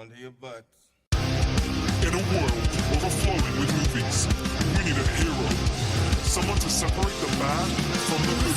under your butts. In a world overflowing with movies, we need a hero. Someone to separate the bad from the good.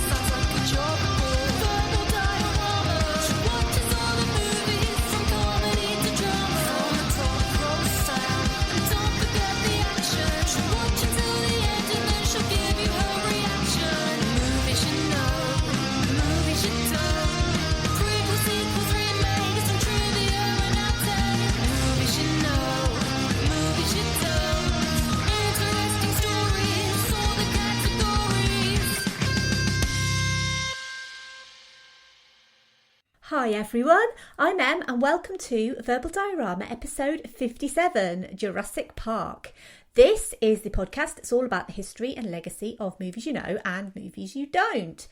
Hi everyone, I'm Em and welcome to Verbal Diorama episode 57, Jurassic Park. This is the podcast that's all about the history and legacy of movies you know and movies you don't.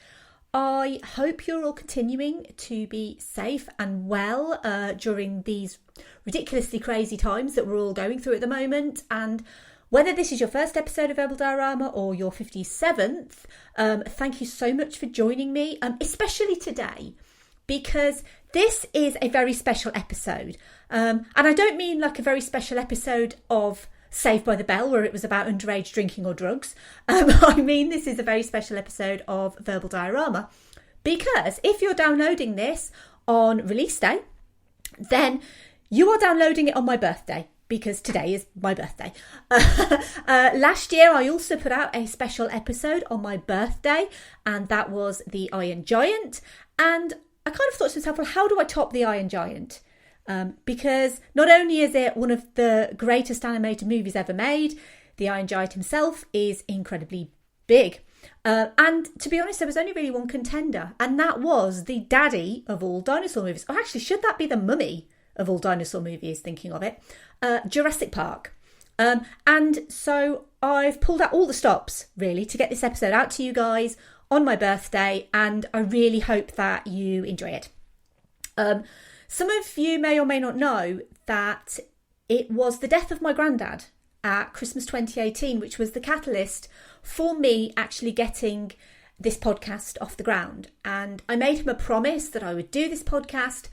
I hope you're all continuing to be safe and well during these ridiculously crazy times that we're all going through at the moment, and whether this is your first episode of Verbal Diorama or your 57th, thank you so much for joining me, especially today, because this is a very special episode. And I don't mean like a very special episode of Saved by the Bell where it was about underage drinking or drugs. I mean this is a very special episode of Verbal Diorama because if you're downloading this on release day, then you are downloading it on my birthday, because today is my birthday. Last year I also put out a special episode on my birthday, and that was The Iron Giant. And I kind of thought to myself, well, how do I top The Iron Giant? Because not only is it one of the greatest animated movies ever made, The Iron Giant himself is incredibly big. And to be honest, there was only really one contender, and that was the daddy of all dinosaur movies. Or actually, should that be the mummy of all dinosaur movies, thinking of it? Jurassic Park. And so I've pulled out all the stops, really, to get this episode out to you guys on my birthday, and I really hope that you enjoy it. Some of you may or may not know that it was the death of my granddad at Christmas 2018, which was the catalyst for me actually getting this podcast off the ground. And I made him a promise that I would do this podcast,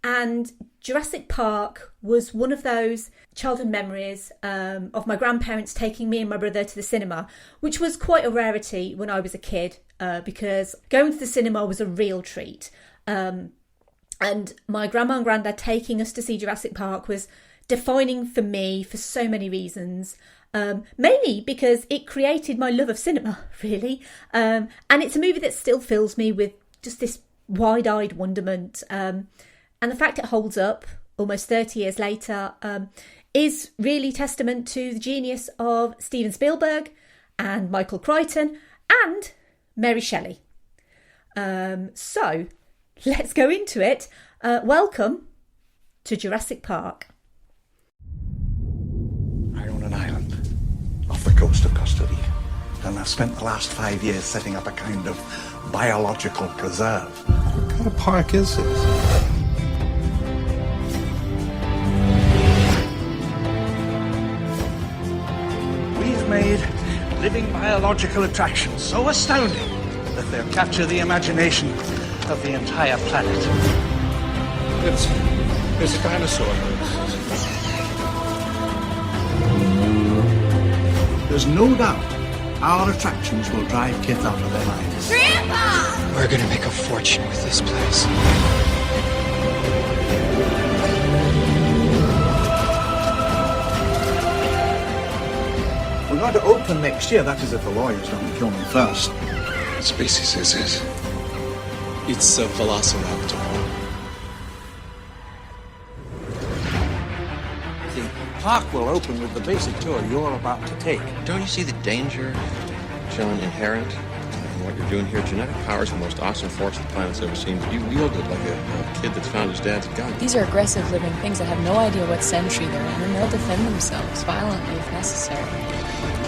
and Jurassic Park was one of those childhood memories of my grandparents taking me and my brother to the cinema, which was quite a rarity when I was a kid, because going to the cinema was a real treat. And my grandma and granddad taking us to see Jurassic Park was defining for me for so many reasons. Mainly because it created my love of cinema, really. And it's a movie that still fills me with just this wide-eyed wonderment. And the fact it holds up almost 30 years later is really testament to the genius of Steven Spielberg and Michael Crichton and Mary Shelley. So let's go into it. Welcome to Jurassic Park. I own an island off the coast of Costa Rica, and I've spent the last 5 years setting up a kind of biological preserve. What kind of park is this? We've made living biological attractions so astounding that they'll capture the imagination of the entire planet. It's a dinosaur. There's no doubt our attractions will drive kids out of their minds. Grandpa! We're gonna make a fortune with this place. We're going to open next year, that is if the lawyers don't kill me first. What species is this? It's a velociraptor. The park will open with the basic tour you're about to take. Don't you see the danger, John, inherent in what you're doing here? Genetic power is the most awesome force the planet's ever seen. You wield it like a kid that's found his dad's gun. These are aggressive living things that have no idea what century they're in, and they'll defend themselves violently if necessary.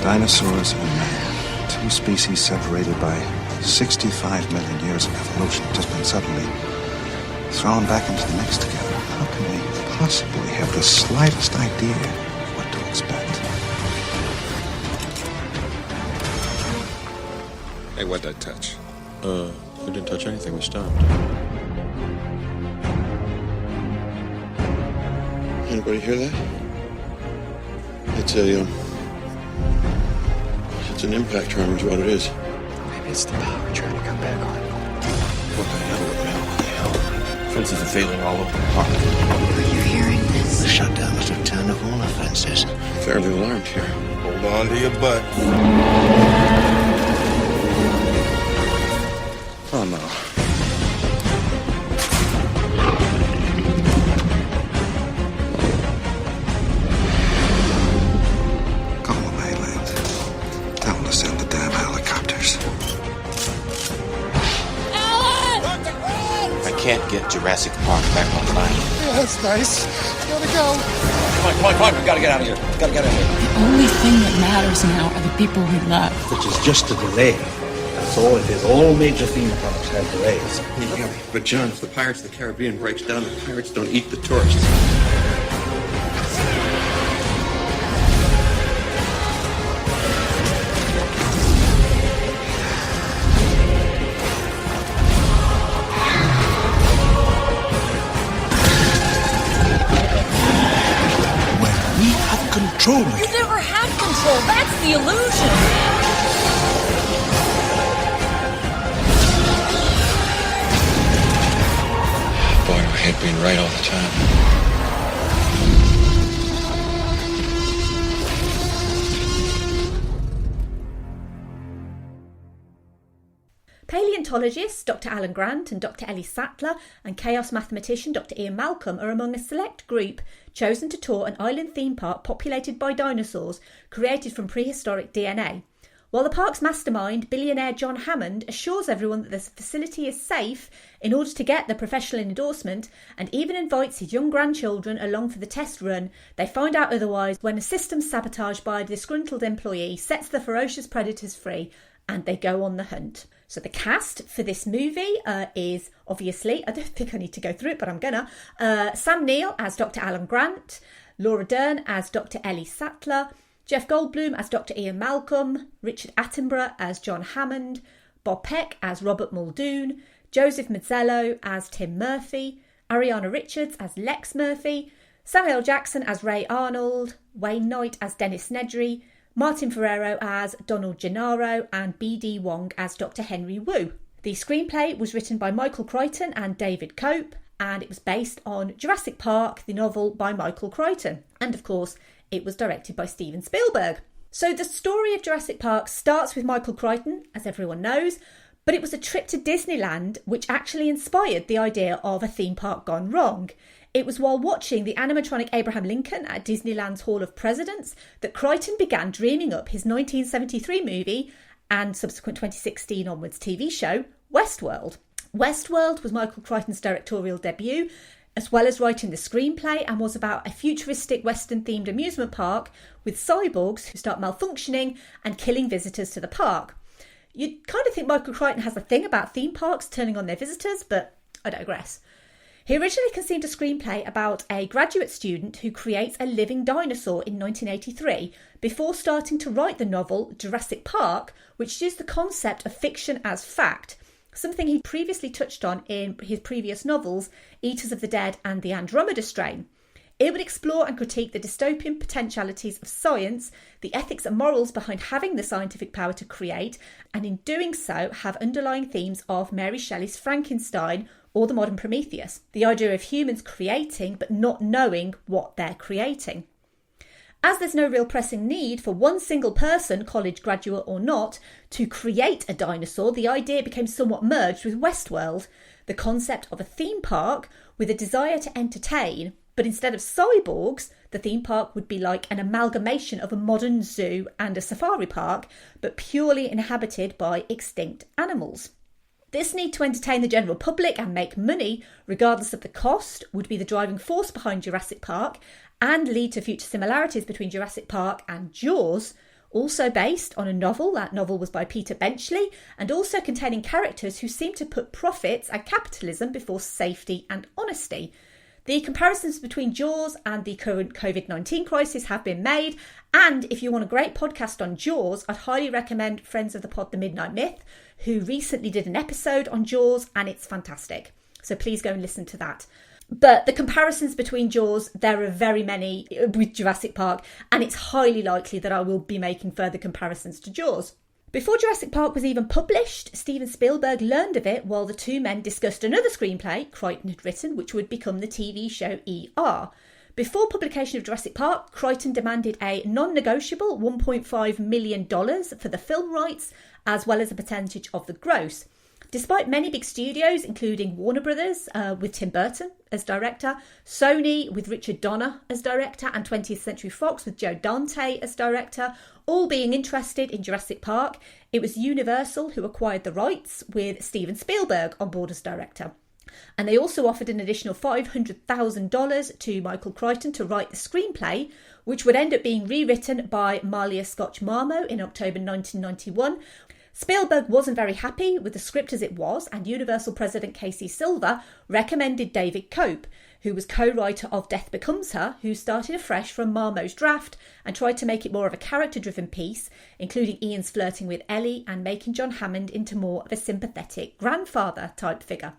Dinosaurs and man. Two species separated by 65 million years of evolution, just been suddenly thrown back into the mix together. How can we possibly have the slightest idea of what to expect? Hey, what'd I touch? I didn't touch anything. We stopped. Anybody hear that? It's an impact tremor is what it is. Maybe it's the power trying to come back on. What the hell? Fences are failing all over the park. Are you hearing this? The shutdown must have turned off all the fences. Fairly alarmed here. Hold on to your butt. Oh, no. Call the mainland. Tell them to send the damn helicopters. I can't get Jurassic Park back online. Yeah, that's nice. Gotta go. Come on. We gotta get out of here. The only thing that matters now are the people we love. Which is just a delay. That's all it is. All major theme parks have delays. Yeah, but John, if the Pirates of the Caribbean breaks down, the pirates don't eat the tourists. We have control You again. never had control. That's the illusion. Boy, I hate being right all the time. Paleontologists Dr. Alan Grant and Dr. Ellie Sattler and chaos mathematician Dr. Ian Malcolm are among a select group chosen to tour an island theme park populated by dinosaurs created from prehistoric DNA. While the park's mastermind, billionaire John Hammond, assures everyone that this facility is safe in order to get the professional endorsement and even invites his young grandchildren along for the test run, they find out otherwise when a system sabotaged by a disgruntled employee sets the ferocious predators free and they go on the hunt. So the cast for this movie is obviously, I don't think I need to go through it, but I'm gonna, Sam Neill as Dr. Alan Grant, Laura Dern as Dr. Ellie Sattler, Jeff Goldblum as Dr. Ian Malcolm, Richard Attenborough as John Hammond, Bob Peck as Robert Muldoon, Joseph Mazzello as Tim Murphy, Ariana Richards as Lex Murphy, Samuel Jackson as Ray Arnold, Wayne Knight as Dennis Nedry, Martin Ferrero as Donald Gennaro, and B.D. Wong as Dr. Henry Wu. The screenplay was written by Michael Crichton and David Cope, and it was based on Jurassic Park, the novel by Michael Crichton. And of course, it was directed by Steven Spielberg. So the story of Jurassic Park starts with Michael Crichton, as everyone knows, but it was a trip to Disneyland which actually inspired the idea of a theme park gone wrong. It was while watching the animatronic Abraham Lincoln at Disneyland's Hall of Presidents that Crichton began dreaming up his 1973 movie and subsequent 2016 onwards TV show, Westworld. Westworld was Michael Crichton's directorial debut, as well as writing the screenplay, and was about a futuristic Western-themed amusement park with cyborgs who start malfunctioning and killing visitors to the park. You'd kind of think Michael Crichton has a thing about theme parks turning on their visitors, but I digress. He originally conceived a screenplay about a graduate student who creates a living dinosaur in 1983 before starting to write the novel Jurassic Park, which used the concept of fiction as fact, something he previously touched on in his previous novels, Eaters of the Dead and The Andromeda Strain. It would explore and critique the dystopian potentialities of science, the ethics and morals behind having the scientific power to create, and in doing so have underlying themes of Mary Shelley's Frankenstein or the modern Prometheus, the idea of humans creating but not knowing what they're creating. As there's no real pressing need for one single person, college graduate or not, to create a dinosaur, the idea became somewhat merged with Westworld, the concept of a theme park with a desire to entertain, but instead of cyborgs, the theme park would be like an amalgamation of a modern zoo and a safari park, but purely inhabited by extinct animals. This need to entertain the general public and make money, regardless of the cost, would be the driving force behind Jurassic Park and lead to future similarities between Jurassic Park and Jaws, also based on a novel. That novel was by Peter Benchley and also containing characters who seem to put profits and capitalism before safety and honesty. The comparisons between Jaws and the current COVID-19 crisis have been made, and if you want a great podcast on Jaws, I'd highly recommend friends of the pod The Midnight Myth, who recently did an episode on Jaws, and it's fantastic. So please go and listen to that. But the comparisons between Jaws, there are very many with Jurassic Park, and it's highly likely that I will be making further comparisons to Jaws. Before Jurassic Park was even published, Steven Spielberg learned of it while the two men discussed another screenplay Crichton had written, which would become the TV show ER. Before publication of Jurassic Park, Crichton demanded a non-negotiable $1.5 million for the film rights, as well as a percentage of the gross. Despite many big studios, including Warner Brothers with Tim Burton as director, Sony with Richard Donner as director, and 20th Century Fox with Joe Dante as director, all being interested in Jurassic Park, it was Universal who acquired the rights with Steven Spielberg on board as director. And they also offered an additional $500,000 to Michael Crichton to write the screenplay, which would end up being rewritten by Malia Scotch-Marmo in October 1991. Spielberg wasn't very happy with the script as it was, and Universal President Casey Silver recommended David Cope, who was co-writer of Death Becomes Her, who started afresh from Marmo's draft and tried to make it more of a character-driven piece, including Ian's flirting with Ellie and making John Hammond into more of a sympathetic grandfather-type figure.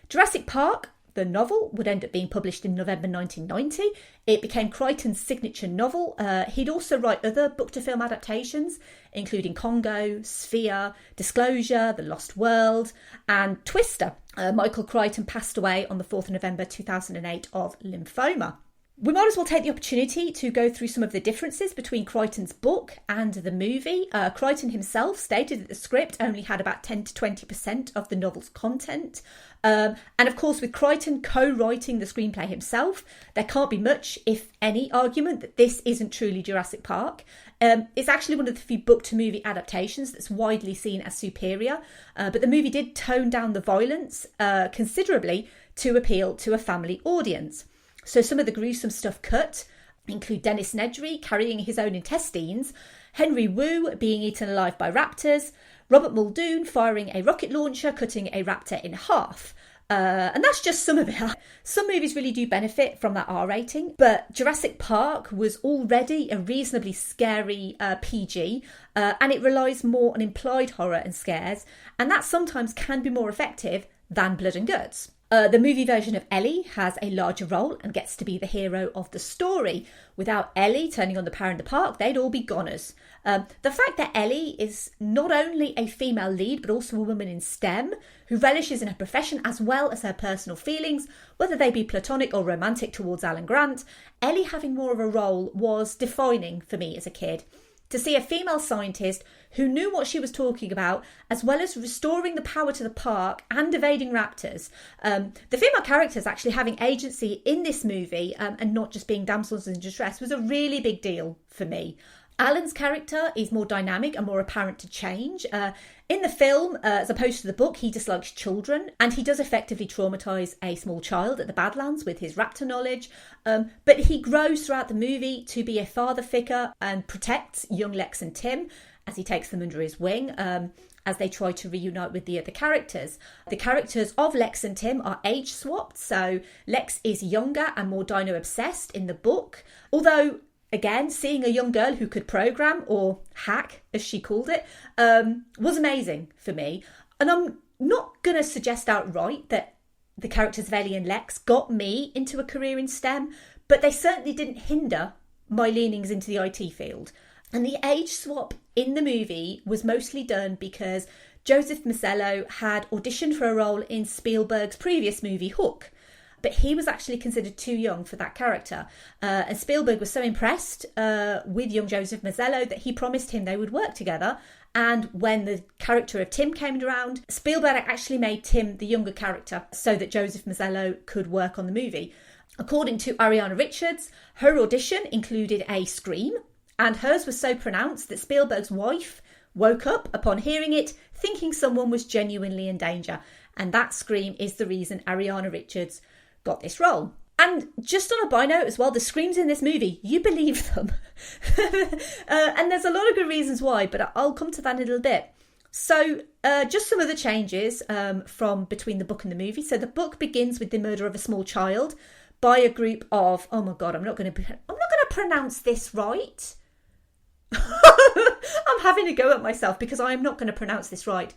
Jurassic Park, the novel, would end up being published in November 1990. It became Crichton's signature novel. He'd also write other book-to-film adaptations, including Congo, Sphere, Disclosure, The Lost World, and Twister. Michael Crichton passed away on the 4th of November 2008 of lymphoma. We might as well take the opportunity to go through some of the differences between Crichton's book and the movie. Crichton himself stated that the script only had about 10 to 20% of the novel's content. And of course, with Crichton co-writing the screenplay himself, there can't be much, if any, argument that this isn't truly Jurassic Park. It's actually one of the few book-to-movie adaptations that's widely seen as superior. But the movie did tone down the violence considerably to appeal to a family audience. So some of the gruesome stuff cut include Dennis Nedry carrying his own intestines, Henry Wu being eaten alive by raptors, Robert Muldoon firing a rocket launcher, cutting a raptor in half. And that's just some of it. Some movies really do benefit from that R rating, but Jurassic Park was already a reasonably scary PG, and it relies more on implied horror and scares, and that sometimes can be more effective than blood and guts. The movie version of Ellie has a larger role and gets to be the hero of the story. Without Ellie turning on the power in the park, they'd all be goners. The fact that Ellie is not only a female lead, but also a woman in STEM who relishes in her profession as well as her personal feelings, whether they be platonic or romantic towards Alan Grant, Ellie having more of a role was defining for me as a kid. To see a female scientist who knew what she was talking about, as well as restoring the power to the park and evading raptors. The female characters actually having agency in this movie and not just being damsels in distress was a really big deal for me. Alan's character is more dynamic and more apparent to change. In the film, as opposed to the book, he dislikes children and he does effectively traumatise a small child at the Badlands with his raptor knowledge. But he grows throughout the movie to be a father figure and protects young Lex and Tim as he takes them under his wing as they try to reunite with the other characters. The characters of Lex and Tim are age swapped, so Lex is younger and more dino obsessed in the book, although again, seeing a young girl who could program, or hack, as she called it, was amazing for me. And I'm not going to suggest outright that the characters of Ellie and Lex got me into a career in STEM, but they certainly didn't hinder my leanings into the IT field. And the age swap in the movie was mostly done because Joseph Mazzello had auditioned for a role in Spielberg's previous movie, Hook. But he was actually considered too young for that character. And Spielberg was so impressed with young Joseph Mazzello that he promised him they would work together. And when the character of Tim came around, Spielberg actually made Tim the younger character so that Joseph Mazzello could work on the movie. According to Ariana Richards, her audition included a scream, and hers was so pronounced that Spielberg's wife woke up upon hearing it, thinking someone was genuinely in danger. And that scream is the reason Ariana Richards got this role. And just on a by note as well, the screams in this movie, you believe them. And there's a lot of good reasons why, but I'll come to that in a little bit. So just some of the changes from between the book and the movie. So the book begins with the murder of a small child by a group of, oh my God, I'm not going to pronounce this right. I'm having a go at myself because I am not going to pronounce this right.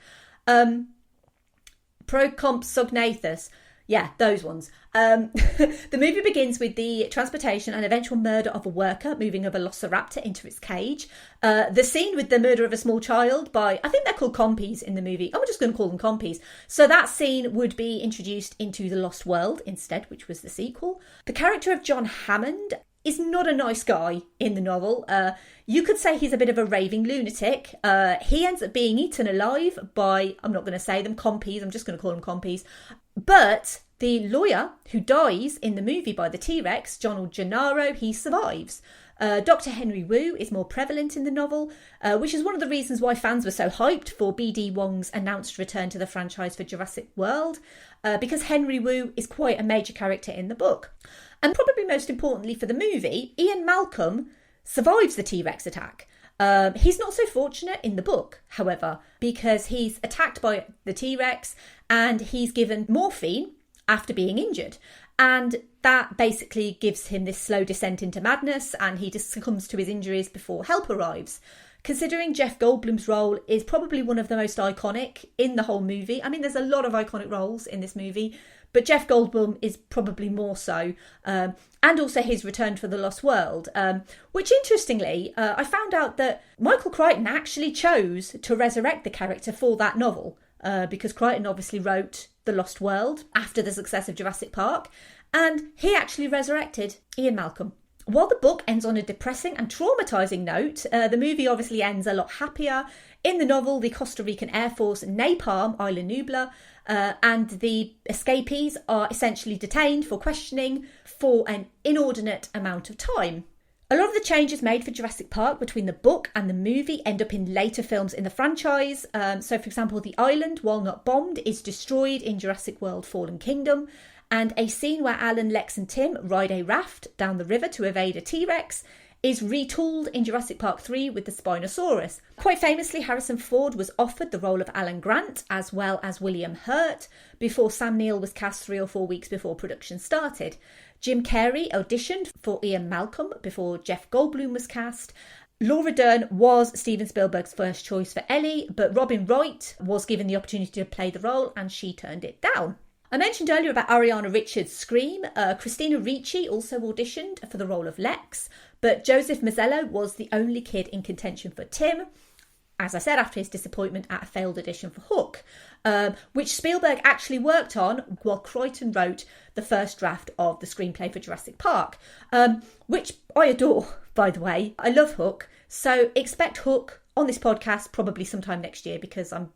Procompsognathus. Yeah, those ones. The movie begins with the transportation and eventual murder of a worker moving a velociraptor into its cage. The scene with the murder of a small child by, I think they're called compies in the movie. I'm just going to call them compies. So that scene would be introduced into The Lost World instead, which was the sequel. The character of John Hammond is not a nice guy in the novel. You could say he's a bit of a raving lunatic. He ends up being eaten alive by, I'm not going to say them, compies. I'm just going to call them compies. But the lawyer who dies in the movie by the T-Rex, John Gennaro, he survives. Dr. Henry Wu is more prevalent in the novel, which is one of the reasons why fans were so hyped for B.D. Wong's announced return to the franchise for Jurassic World, because Henry Wu is quite a major character in the book. And probably most importantly for the movie, Ian Malcolm survives the T-Rex attack. He's not so fortunate in the book, however, because he's attacked by the T-Rex and he's given morphine after being injured. And that basically gives him this slow descent into madness, and he just succumbs to his injuries before help arrives. Considering Jeff Goldblum's role is probably one of the most iconic in the whole movie. I mean, there's a lot of iconic roles in this movie, but Jeff Goldblum is probably more so. And also his return for The Lost World, which interestingly, I found out that Michael Crichton actually chose to resurrect the character for that novel, because Crichton obviously wrote The Lost World after the success of Jurassic Park, and he actually resurrected Ian Malcolm. While the book ends on a depressing and traumatising note, the movie obviously ends a lot happier. In the novel, the Costa Rican Air Force napalm Isla Nublar, and the escapees are essentially detained for questioning for an inordinate amount of time. A lot of the changes made for Jurassic Park between the book and the movie end up in later films in the franchise. So, for example, the island, while not bombed, is destroyed in Jurassic World Fallen Kingdom. And a scene where Alan, Lex and Tim ride a raft down the river to evade a T-Rex is retooled in Jurassic Park 3 with the Spinosaurus. Quite famously, Harrison Ford was offered the role of Alan Grant as well as William Hurt before Sam Neill was cast 3 or 4 weeks before production started. Jim Carrey auditioned for Ian Malcolm before Jeff Goldblum was cast. Laura Dern was Steven Spielberg's first choice for Ellie, but Robin Wright was given the opportunity to play the role and she turned it down. I mentioned earlier about Ariana Richards' Scream. Christina Ricci also auditioned for the role of Lex, but Joseph Mazzello was the only kid in contention for Tim, as I said, after his disappointment at a failed audition for Hook, which Spielberg actually worked on while Crichton wrote the first draft of the screenplay for Jurassic Park, which I adore, by the way. I love Hook, so expect Hook on this podcast probably sometime next year, because I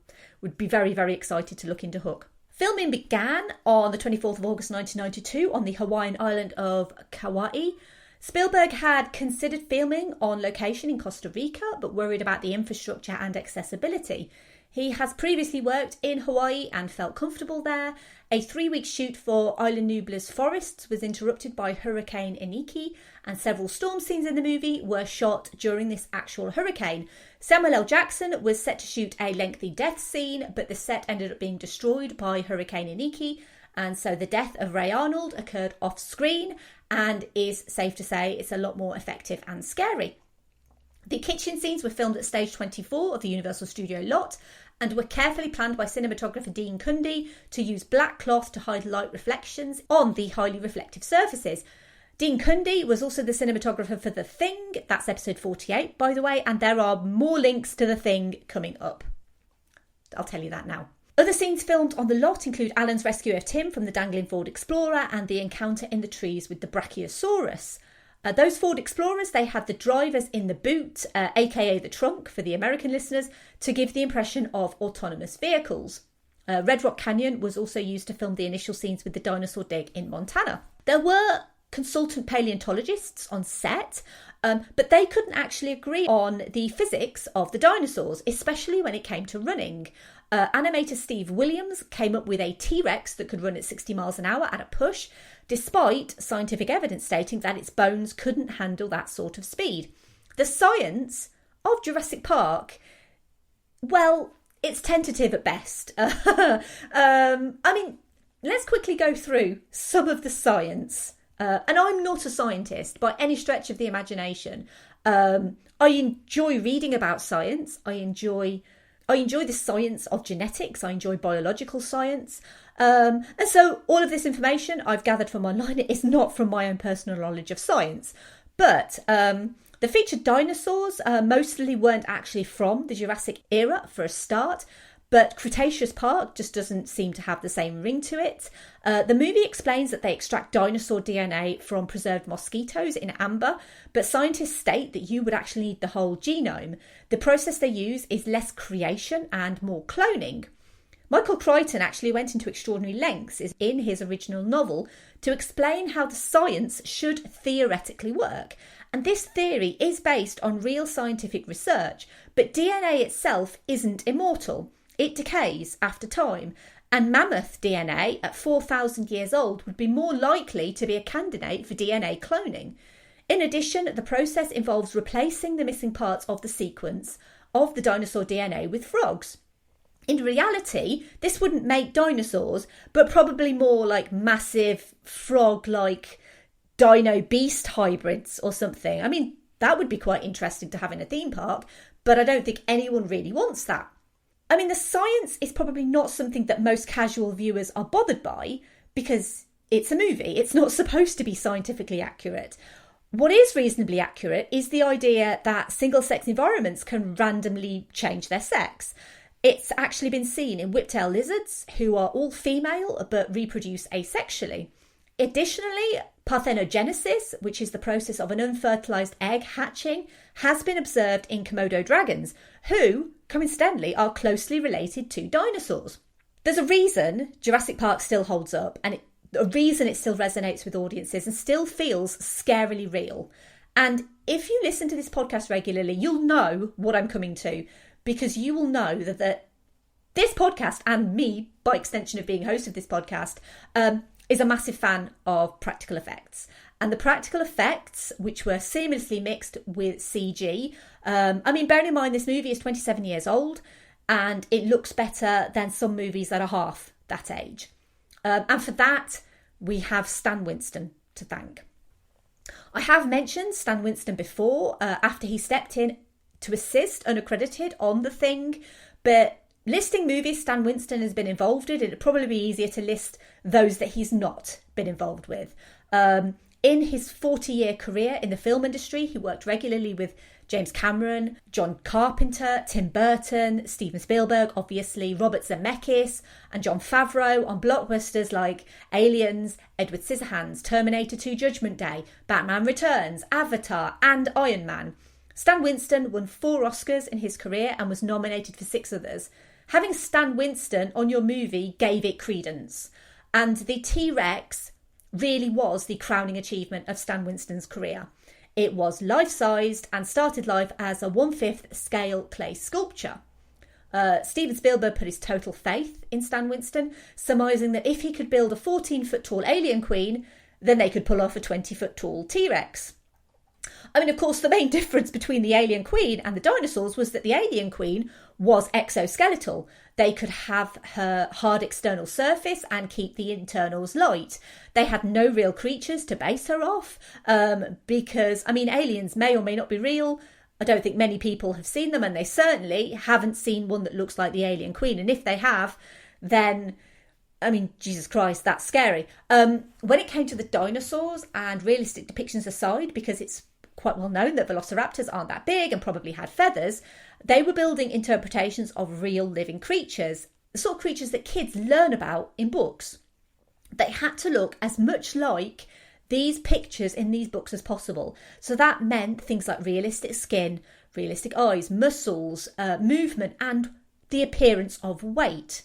would be very, very excited to look into Hook. Filming began on the 24th of August 1992 on the Hawaiian island of Kauai. Spielberg had considered filming on location in Costa Rica, but worried about the infrastructure and accessibility. He has previously worked in Hawaii and felt comfortable there. A 3-week shoot for Isla Nublar's forests was interrupted by Hurricane Iniki, and several storm scenes in the movie were shot during this actual hurricane. Samuel L. Jackson was set to shoot a lengthy death scene, but the set ended up being destroyed by Hurricane Iniki, and so the death of Ray Arnold occurred off screen, and is safe to say it's a lot more effective and scary. The kitchen scenes were filmed at stage 24 of the Universal Studio lot and were carefully planned by cinematographer Dean Cundy to use black cloth to hide light reflections on the highly reflective surfaces. Dean Cundy was also the cinematographer for The Thing. That's episode 48, by the way, and there are more links to The Thing coming up. I'll tell you that now. Other scenes filmed on the lot include Alan's rescue of Tim from the dangling Ford Explorer and the encounter in the trees with the Brachiosaurus. Those Ford Explorers, they had the drivers in the boot, aka the trunk for the American listeners, to give the impression of autonomous vehicles. Red Rock Canyon was also used to film the initial scenes with the dinosaur dig in Montana. There were consultant paleontologists on set, but they couldn't actually agree on the physics of the dinosaurs, especially when it came to running. Animator Steve Williams came up with a T-Rex that could run at 60 miles an hour at a push, despite scientific evidence stating that its bones couldn't handle that sort of speed. The science of Jurassic Park, well, it's tentative at best. Let's quickly go through some of the science. And I'm not a scientist by any stretch of the imagination. I enjoy reading about science. I enjoy I enjoy the science of genetics. I enjoy biological science. And so all of this information I've gathered from online is not from my own personal knowledge of science. But the featured dinosaurs mostly weren't actually from the Jurassic era for a start. But Cretaceous Park just doesn't seem to have the same ring to it. The movie explains that they extract dinosaur DNA from preserved mosquitoes in amber, but scientists state that you would actually need the whole genome. The process they use is less creation and more cloning. Michael Crichton actually went into extraordinary lengths in his original novel to explain how the science should theoretically work. And this theory is based on real scientific research, but DNA itself isn't immortal. It decays after time, and mammoth DNA at 4,000 years old would be more likely to be a candidate for DNA cloning. In addition, the process involves replacing the missing parts of the sequence of the dinosaur DNA with frogs. In reality, this wouldn't make dinosaurs, but probably more like massive frog-like dino beast hybrids or something. I mean, that would be quite interesting to have in a theme park, but I don't think anyone really wants that. I mean, the science is probably not something that most casual viewers are bothered by because it's a movie. It's not supposed to be scientifically accurate. What is reasonably accurate is the idea that single-sex environments can randomly change their sex. It's actually been seen in whiptail lizards, who are all female but reproduce asexually. Additionally, parthenogenesis, which is the process of an unfertilised egg hatching, has been observed in Komodo dragons, who, coincidentally, are closely related to dinosaurs. There's a reason Jurassic Park still holds up, and a reason it still resonates with audiences and still feels scarily real. And if you listen to this podcast regularly, you'll know what I'm coming to, because you will know that this podcast, and me, by extension of being host of this podcast, is a massive fan of practical effects. And the practical effects, which were seamlessly mixed with CG, bearing in mind this movie is 27 years old, and it looks better than some movies that are half that age. And for that, we have Stan Winston to thank. I have mentioned Stan Winston before, after he stepped in to assist unaccredited on The Thing, but listing movies Stan Winston has been involved in, it'd probably be easier to list those that he's not been involved with. In his 40-year career in the film industry, he worked regularly with James Cameron, John Carpenter, Tim Burton, Steven Spielberg, obviously, Robert Zemeckis, and Jon Favreau on blockbusters like Aliens, Edward Scissorhands, Terminator 2 Judgment Day, Batman Returns, Avatar, and Iron Man. Stan Winston won 4 Oscars in his career and was nominated for 6 others. Having Stan Winston on your movie gave it credence. And the T-Rex really was the crowning achievement of Stan Winston's career. It was life-sized and started life as a 1/5 scale clay sculpture. Steven Spielberg put his total faith in Stan Winston, surmising that if he could build a 14-foot tall alien queen, then they could pull off a 20-foot tall T-Rex. I mean, of course, the main difference between the alien queen and the dinosaurs was that the alien queen was exoskeletal. They could have her hard external surface and keep the internals light. They had no real creatures to base her off because, aliens may or may not be real. I don't think many people have seen them, and they certainly haven't seen one that looks like the alien queen. And if they have, then, Jesus Christ, that's scary. When it came to the dinosaurs, and realistic depictions aside, because it's quite well known that velociraptors aren't that big and probably had feathers, they were building interpretations of real living creatures, the sort of creatures that kids learn about in books. They had to look as much like these pictures in these books as possible. So that meant things like realistic skin, realistic eyes, muscles, movement, and the appearance of weight.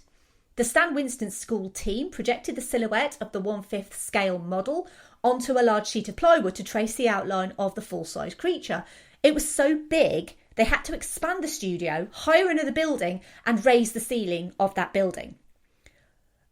The Stan Winston school team projected the silhouette of the 1/5 scale model onto a large sheet of plywood to trace the outline of the full-size creature. It was so big, they had to expand the studio, hire another building, and raise the ceiling of that building.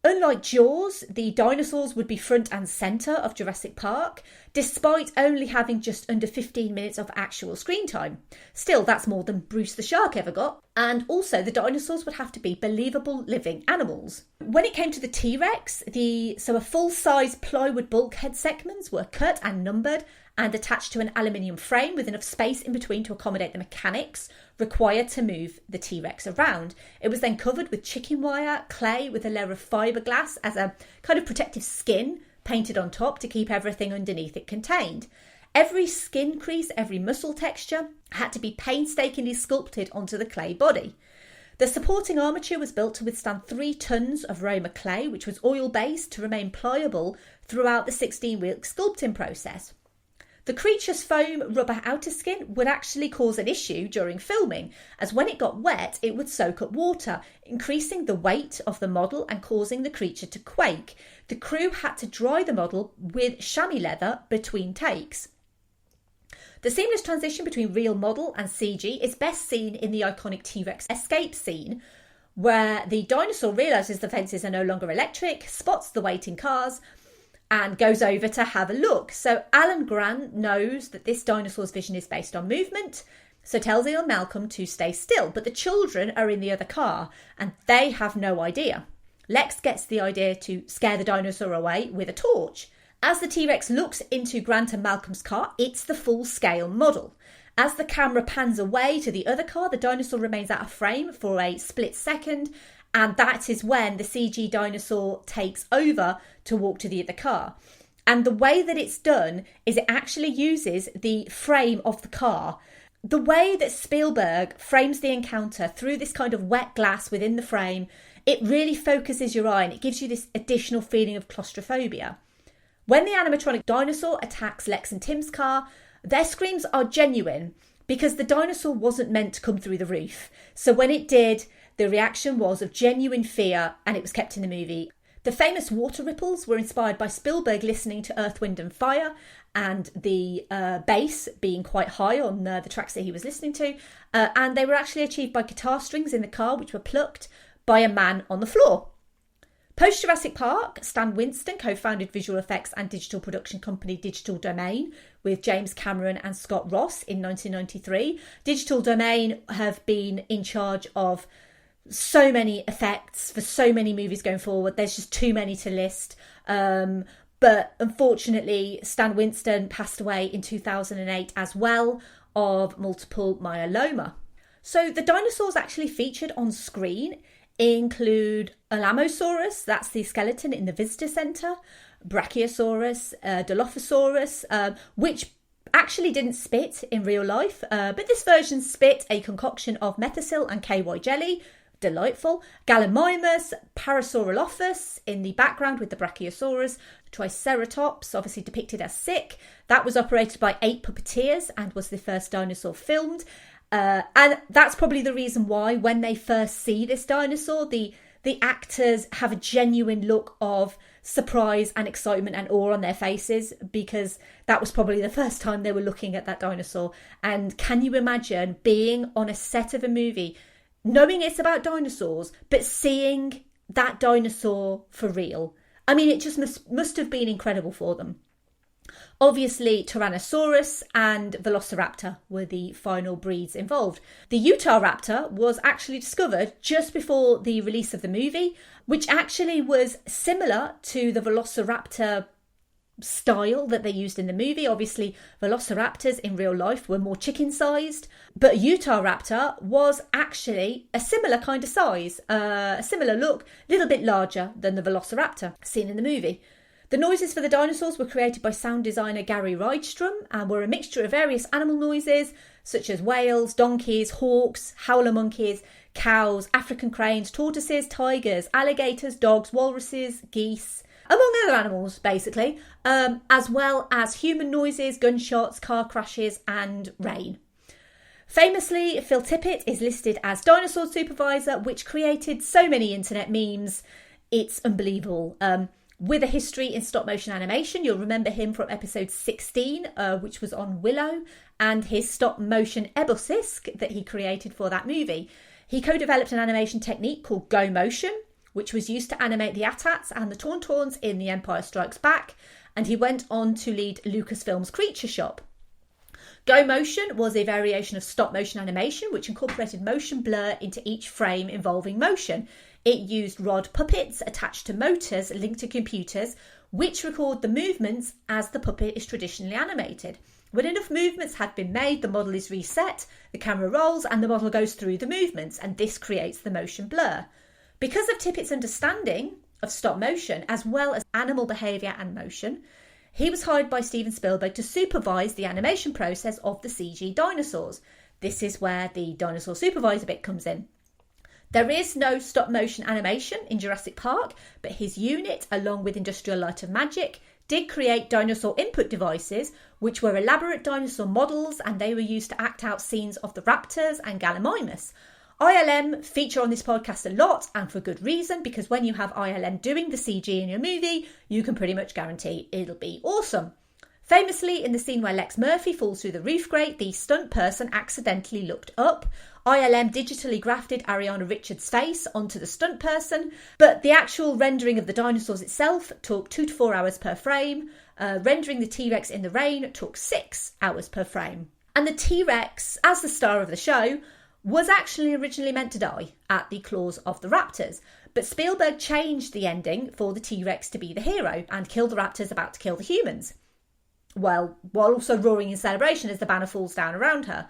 Unlike Jaws, the dinosaurs would be front and centre of Jurassic Park, despite only having just under 15 minutes of actual screen time. Still, that's more than Bruce the Shark ever got. And also, the dinosaurs would have to be believable living animals. When it came to the T-Rex, a full-size plywood bulkhead segments were cut and numbered and attached to an aluminium frame with enough space in between to accommodate the mechanics required to move the T-Rex around. It was then covered with chicken wire, clay with a layer of fiberglass as a kind of protective skin painted on top to keep everything underneath it contained. Every skin crease, every muscle texture had to be painstakingly sculpted onto the clay body. The supporting armature was built to withstand 3 tons of Roma clay, which was oil-based to remain pliable throughout the 16-week sculpting process. The creature's foam rubber outer skin would actually cause an issue during filming, as when it got wet, it would soak up water, increasing the weight of the model and causing the creature to quake. The crew had to dry the model with chamois leather between takes. The seamless transition between real model and CG is best seen in the iconic T-Rex escape scene, where the dinosaur realises the fences are no longer electric, spots the waiting cars, and goes over to have a look. So Alan Grant knows that this dinosaur's vision is based on movement, so tells Ian Malcolm to stay still. But the children are in the other car, and they have no idea. Lex gets the idea to scare the dinosaur away with a torch. As the T-Rex looks into Grant and Malcolm's car, it's the full-scale model. As the camera pans away to the other car, the dinosaur remains out of frame for a split second, and that is when the CG dinosaur takes over to walk to the other car. And the way that it's done is it actually uses the frame of the car. The way that Spielberg frames the encounter through this kind of wet glass within the frame, it really focuses your eye and it gives you this additional feeling of claustrophobia. When the animatronic dinosaur attacks Lex and Tim's car, their screams are genuine because the dinosaur wasn't meant to come through the roof. So when it did, the reaction was of genuine fear, and it was kept in the movie. The famous water ripples were inspired by Spielberg listening to Earth, Wind and Fire, and the bass being quite high on the tracks that he was listening to. And they were actually achieved by guitar strings in the car, which were plucked by a man on the floor. Post-Jurassic Park, Stan Winston co-founded visual effects and digital production company Digital Domain with James Cameron and Scott Ross in 1993. Digital Domain have been in charge of so many effects for so many movies going forward. There's just too many to list. But unfortunately, Stan Winston passed away in 2008 as well of multiple myeloma. So the dinosaurs actually featured on screen include Alamosaurus, that's the skeleton in the visitor centre, Brachiosaurus, Dilophosaurus, which actually didn't spit in real life, but this version spit a concoction of Methicil and KY jelly, delightful, Gallimimus, Parasaurolophus in the background with the Brachiosaurus, Triceratops, obviously depicted as sick. That was operated by 8 puppeteers and was the first dinosaur filmed. And that's probably the reason why when they first see this dinosaur, the actors have a genuine look of surprise and excitement and awe on their faces, because that was probably the first time they were looking at that dinosaur. And can you imagine being on a set of a movie, knowing it's about dinosaurs, but seeing that dinosaur for real? I mean, it just must have been incredible for them. Obviously, Tyrannosaurus and Velociraptor were the final breeds involved. The Utah Raptor was actually discovered just before the release of the movie, which actually was similar to the Velociraptor style that they used in the movie. Obviously, Velociraptors in real life were more chicken-sized, but Utah Raptor was actually a similar kind of size, a similar look, a little bit larger than the Velociraptor seen in the movie. The noises for the dinosaurs were created by sound designer Gary Rydstrom and were a mixture of various animal noises such as whales, donkeys, hawks, howler monkeys, cows, African cranes, tortoises, tigers, alligators, dogs, walruses, geese, among other animals basically, as well as human noises, gunshots, car crashes and rain. Famously, Phil Tippett is listed as dinosaur supervisor, which created so many internet memes. It's unbelievable. With a history in stop motion animation, you'll remember him from episode 16, which was on Willow, and his stop motion Ebosisk that he created for that movie. He co-developed an animation technique called Go Motion, which was used to animate the AT-ATs and the Tauntauns in The Empire Strikes Back, and he went on to lead Lucasfilm's Creature Shop. Go Motion was a variation of stop motion animation which incorporated motion blur into each frame involving motion. It used rod puppets attached to motors linked to computers, which record the movements as the puppet is traditionally animated. When enough movements had been made, the model is reset, the camera rolls, and the model goes through the movements, and this creates the motion blur. Because of Tippett's understanding of stop motion, as well as animal behaviour and motion, he was hired by Steven Spielberg to supervise the animation process of the CG dinosaurs. This is where the dinosaur supervisor bit comes in. There is no stop motion animation in Jurassic Park, but his unit, along with Industrial Light of Magic, did create dinosaur input devices, which were elaborate dinosaur models, and they were used to act out scenes of the raptors and Gallimimus. ILM feature on this podcast a lot, and for good reason, because when you have ILM doing the CG in your movie, you can pretty much guarantee it'll be awesome. Famously, in the scene where Lex Murphy falls through the roof grate, the stunt person accidentally looked up. ILM digitally grafted Ariana Richards' face onto the stunt person, but the actual rendering of the dinosaurs itself took 2 to 4 hours per frame. Rendering the T-Rex in the rain took 6 hours per frame. And the T-Rex, as the star of the show, was actually originally meant to die at the claws of the raptors, but Spielberg changed the ending for the T-Rex to be the hero and kill the raptors about to kill the humans. Well, while also roaring in celebration as the banner falls down around her.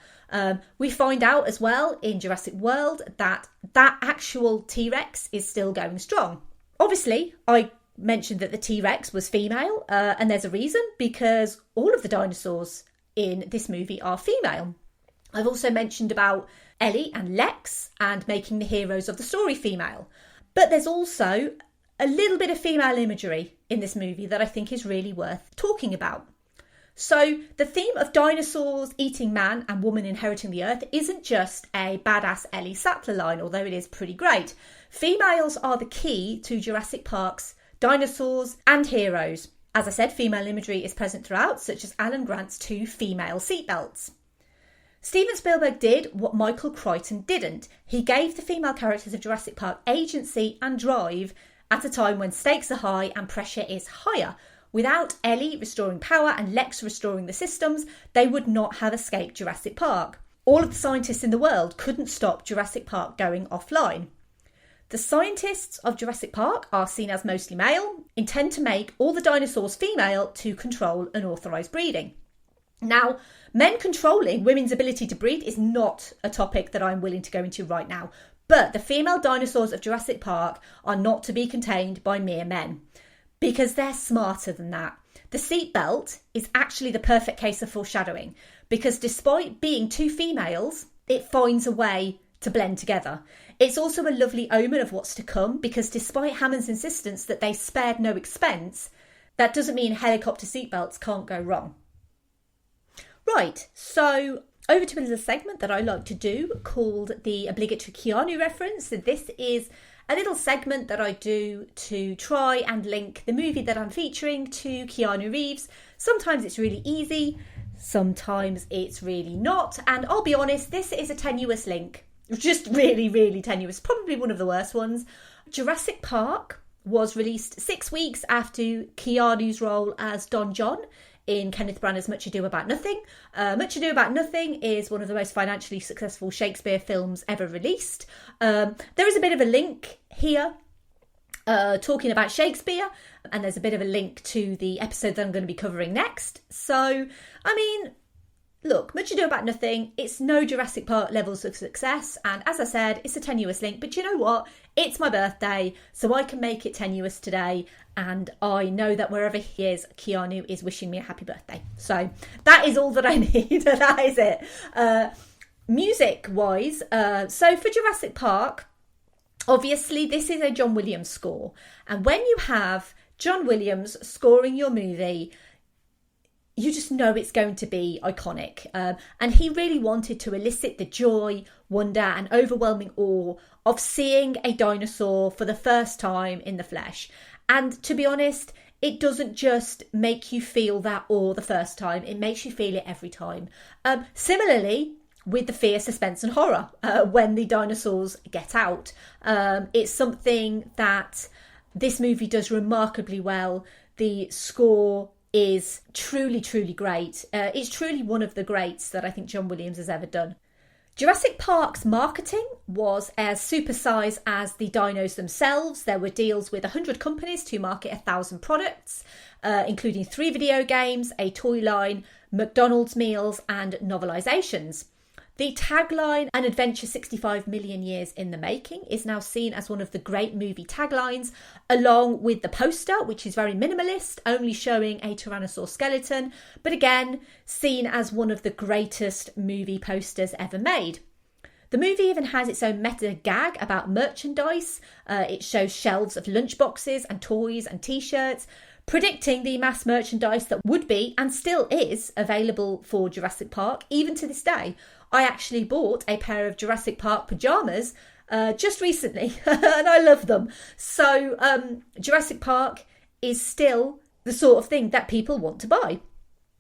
We find out as well in Jurassic World that actual T-Rex is still going strong. Obviously, I mentioned that the T-Rex was female, and there's a reason, because all of the dinosaurs in this movie are female. I've also mentioned about Ellie and Lex and making the heroes of the story female. But there's also a little bit of female imagery in this movie that I think is really worth talking about. So the theme of dinosaurs eating man and woman inheriting the earth isn't just a badass Ellie Sattler line, although it is pretty great. Females are the key to Jurassic Park's dinosaurs and heroes. As I said, female imagery is present throughout, such as Alan Grant's 2 female seatbelts. Steven Spielberg did what Michael Crichton didn't. He gave the female characters of Jurassic Park agency and drive at a time when stakes are high and pressure is higher. Without Ellie restoring power and Lex restoring the systems, they would not have escaped Jurassic Park. All of the scientists in the world couldn't stop Jurassic Park going offline. The scientists of Jurassic Park are seen as mostly male, intend to make all the dinosaurs female to control unauthorised breeding. Now, men controlling women's ability to breed is not a topic that I'm willing to go into right now, but the female dinosaurs of Jurassic Park are not to be contained by mere men, because they're smarter than that. The seatbelt is actually the perfect case of foreshadowing, because despite being 2 females, it finds a way to blend together. It's also a lovely omen of what's to come, because despite Hammond's insistence that they spared no expense, that doesn't mean helicopter seatbelts can't go wrong. Right, so over to a little segment that I like to do called the obligatory Keanu reference. So this is a little segment that I do to try and link the movie that I'm featuring to Keanu Reeves. Sometimes it's really easy, sometimes it's really not. And I'll be honest, this is a tenuous link. Just really, really tenuous. Probably one of the worst ones. Jurassic Park was released 6 weeks after Keanu's role as Don John in Kenneth Branagh's Much Ado About Nothing. Much Ado About Nothing is one of the most financially successful Shakespeare films ever released. There is a bit of a link here talking about Shakespeare, and there's a bit of a link to the episode that I'm going to be covering next. So, I mean, look, Much Ado About Nothing, it's no Jurassic Park levels of success, and as I said, it's a tenuous link, but you know what? It's my birthday, so I can make it tenuous today, and I know that wherever he is, Keanu is wishing me a happy birthday. So that is all that I need. That is it. Music-wise, so for Jurassic Park, obviously this is a John Williams score. And when you have John Williams scoring your movie, you just know it's going to be iconic. And he really wanted to elicit the joy, wonder and overwhelming awe of seeing a dinosaur for the first time in the flesh. And to be honest, it doesn't just make you feel that awe the first time, it makes you feel it every time. Similarly, with the fear, suspense and horror when the dinosaurs get out. It's something that this movie does remarkably well. The score is truly, truly great. It's truly one of the greats that I think John Williams has ever done. Jurassic Park's marketing was as supersized as the dinos themselves. There were deals with 100 companies to market 1,000 products, including 3 video games, a toy line, McDonald's meals, and novelizations. The tagline, "An adventure 65 million years in the making," is now seen as one of the great movie taglines, along with the poster, which is very minimalist, only showing a Tyrannosaur skeleton, but again, seen as one of the greatest movie posters ever made. The movie even has its own meta gag about merchandise. It shows shelves of lunchboxes and toys and t-shirts, predicting the mass merchandise that would be, and still is, available for Jurassic Park, even to this day. I actually bought a pair of Jurassic Park pyjamas just recently, and I love them. So Jurassic Park is still the sort of thing that people want to buy.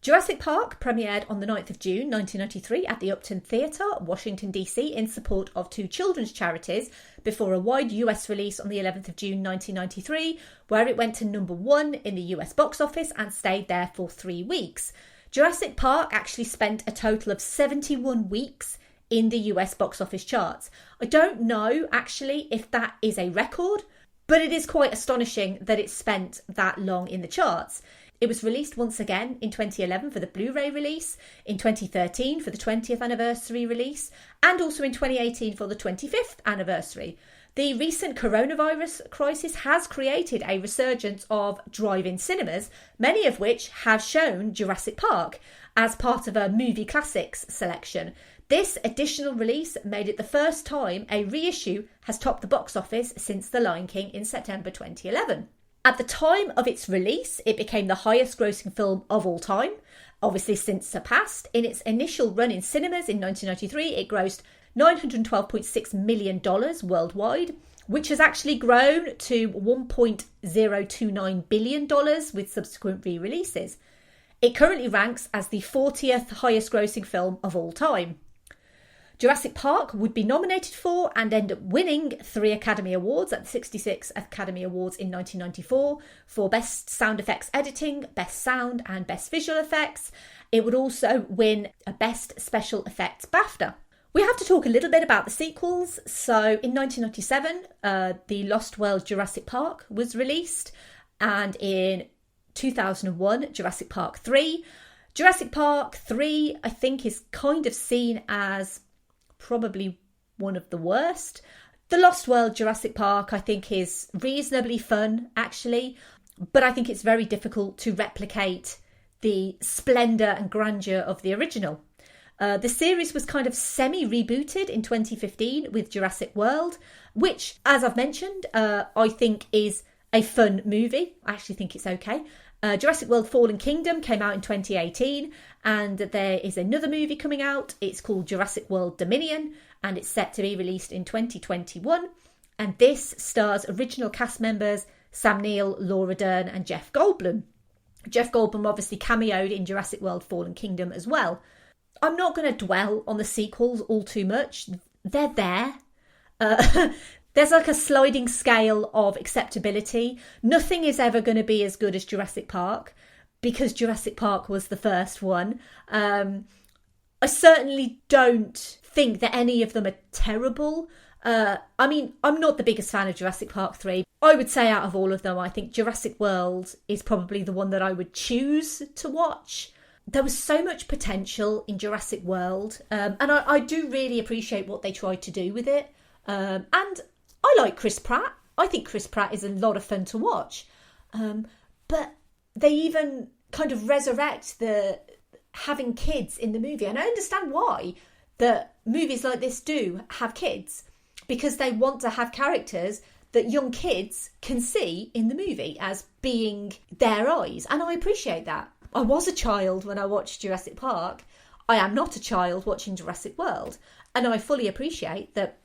Jurassic Park premiered on the 9th of June 1993 at the Upton Theatre, Washington DC, in support of 2 children's charities, before a wide US release on the 11th of June 1993, where it went to number 1 in the US box office and stayed there for 3 weeks. Jurassic Park actually spent a total of 71 weeks in the US box office charts. I don't know actually if that is a record, but it is quite astonishing that it spent that long in the charts. It was released once again in 2011 for the Blu-ray release, in 2013 for the 20th anniversary release, and also in 2018 for the 25th anniversary. The recent coronavirus crisis has created a resurgence of drive-in cinemas, many of which have shown Jurassic Park as part of a movie classics selection. This additional release made it the first time a reissue has topped the box office since The Lion King in September 2011. At the time of its release, it became the highest grossing film of all time, obviously since surpassed. In its initial run in cinemas in 1993, it grossed $912.6 million worldwide, which has actually grown to $1.029 billion with subsequent re-releases. It currently ranks as the 40th highest grossing film of all time. Jurassic Park would be nominated for and end up winning 3 Academy Awards at the 66th Academy Awards in 1994 for Best Sound Effects Editing, Best Sound and Best Visual Effects. It would also win a Best Special Effects BAFTA. We have to talk a little bit about the sequels. So in 1997, The Lost World Jurassic Park was released, and in 2001, Jurassic Park 3. Jurassic Park 3, I think, is kind of seen as probably one of the worst. The Lost World Jurassic Park, I think, is reasonably fun, actually, but I think it's very difficult to replicate the splendour and grandeur of the original. The series was kind of semi-rebooted in 2015 with Jurassic World, which, as I've mentioned, I think is a fun movie. I actually think it's okay. Jurassic World Fallen Kingdom came out in 2018, and there is another movie coming out. It's called Jurassic World Dominion, and it's set to be released in 2021. And this stars original cast members Sam Neill, Laura Dern and Jeff Goldblum. Jeff Goldblum obviously cameoed in Jurassic World Fallen Kingdom as well. I'm not going to dwell on the sequels all too much. They're there. There's like a sliding scale of acceptability. Nothing is ever going to be as good as Jurassic Park because Jurassic Park was the first one. I certainly don't think that any of them are terrible. I mean, I'm not the biggest fan of Jurassic Park 3. I would say out of all of them, I think Jurassic World is probably the one that I would choose to watch. There was so much potential in Jurassic World, and I do really appreciate what they tried to do with it. And I like Chris Pratt. I think Chris Pratt is a lot of fun to watch. But they even kind of resurrect the having kids in the movie. And I understand why that movies like this do have kids, because they want to have characters that young kids can see in the movie as being their eyes. And I appreciate that. I was a child when I watched Jurassic Park. I am not a child watching Jurassic World. And I fully appreciate that